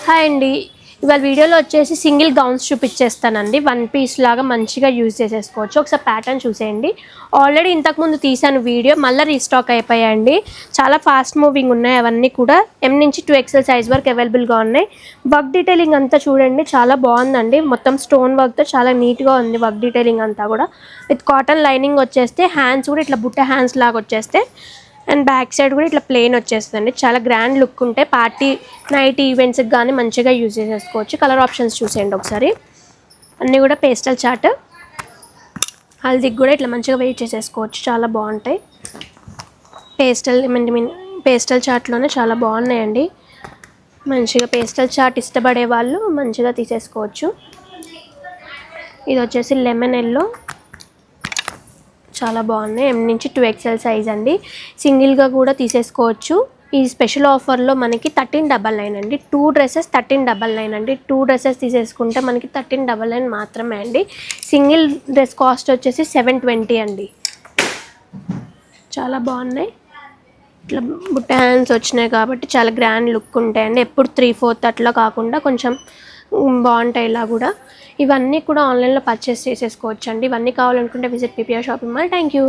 Hi అండి. ఇవాళ వీడియోలో వచ్చేసి సింగిల్ గౌన్స్ చూపించేస్తానండి. వన్ పీస్ లాగా మంచిగా యూజ్ చేసేసుకోవచ్చు. ఒకసారి ప్యాటర్న్ చూసేయండి. ఆల్రెడీ ఇంతకుముందు తీసాను వీడియో, మళ్ళీ రీస్టాక్ అయిపోయాయండి. చాలా ఫాస్ట్ మూవింగ్ ఉన్నాయి. అవన్నీ కూడా M నుంచి 2XL సైజ్ వరకు అవైలబుల్గా ఉన్నాయి. వర్క్ డీటెయిలింగ్ అంతా చూడండి, చాలా బాగుందండి. మొత్తం స్టోన్ వర్క్తో చాలా నీట్గా ఉంది వర్క్ డీటెయిలింగ్ అంతా కూడా. విత్ కాటన్ లైనింగ్ వచ్చేస్తే హ్యాండ్స్ కూడా ఇట్లా బుట్ట హ్యాండ్స్ లాగా వచ్చేస్తే అండ్ బ్యాక్ సైడ్ కూడా ఇట్లా ప్లెయిన్ వచ్చేస్తుంది. చాలా గ్రాండ్ లుక్ ఉంటాయి. పార్టీ నైట్ ఈవెంట్స్కి కానీ మంచిగా యూజ్ చేసేసుకోవచ్చు. కలర్ ఆప్షన్స్ చూసేయండి ఒకసారి. అన్నీ కూడా పేస్టల్ చార్ట్, హల్దీకి కూడా ఇట్లా మంచిగా వెయిట్ చేసేసుకోవచ్చు. చాలా బాగుంటాయి. పేస్టల్ చార్ట్లోనే చాలా బాగున్నాయండి. మంచిగా పేస్టల్ చార్ట్ ఇష్టపడే వాళ్ళు మంచిగా తీసేసుకోవచ్చు. ఇది వచ్చేసి లెమన్ ఎల్లో, చాలా బాగున్నాయి. M నుంచి 2XL సైజ్ అండి. సింగిల్గా కూడా తీసేసుకోవచ్చు. ఈ స్పెషల్ ఆఫర్లో మనకి 1399 అండి. 2 డ్రెస్సెస్ 1399 అండి. 2 డ్రెస్సెస్ తీసేసుకుంటే మనకి 1399 మాత్రమే అండి. సింగిల్ డ్రెస్ కాస్ట్ వచ్చేసి 720 అండి. చాలా బాగున్నాయి. ఇట్లా బుట్ట హ్యాండ్స్ వచ్చినాయి కాబట్టి చాలా గ్రాండ్ లుక్ ఉంటాయండి. ఎప్పుడు 3/4 అట్లా కాకుండా కొంచెం బాగుంటాయి ఇలా కూడా. ఇవన్నీ కూడా ఆన్లైన్లో పర్చేస్ చేసేసుకోవచ్చు అండి. ఇవన్నీ కావాలనుకుంటే visit PPR shopping mall. Thank you.